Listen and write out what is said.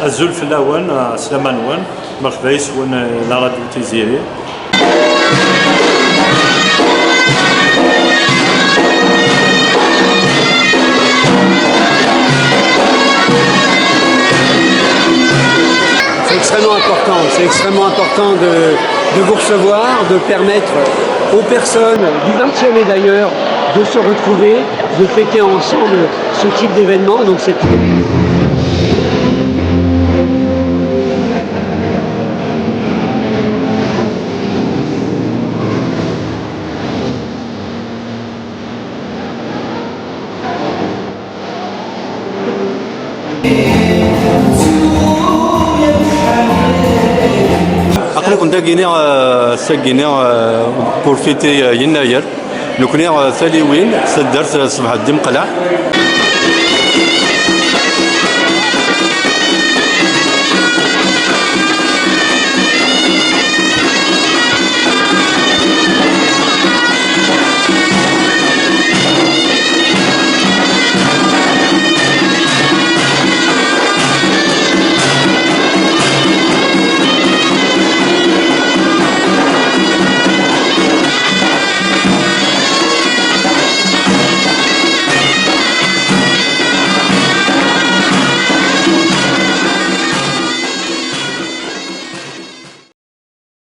الزول في الاول سلامان وان مرحبا يسون لا راديو تيزيري. C'est extrêmement important de vous recevoir, de permettre aux personnes du 20e et d'ailleurs de se retrouver, de fêter ensemble ce type d'événement. Donc c'est كنت ساكيني بور فيتي يناير لو كنا ثالي وين سدرت صباح الدم قلع.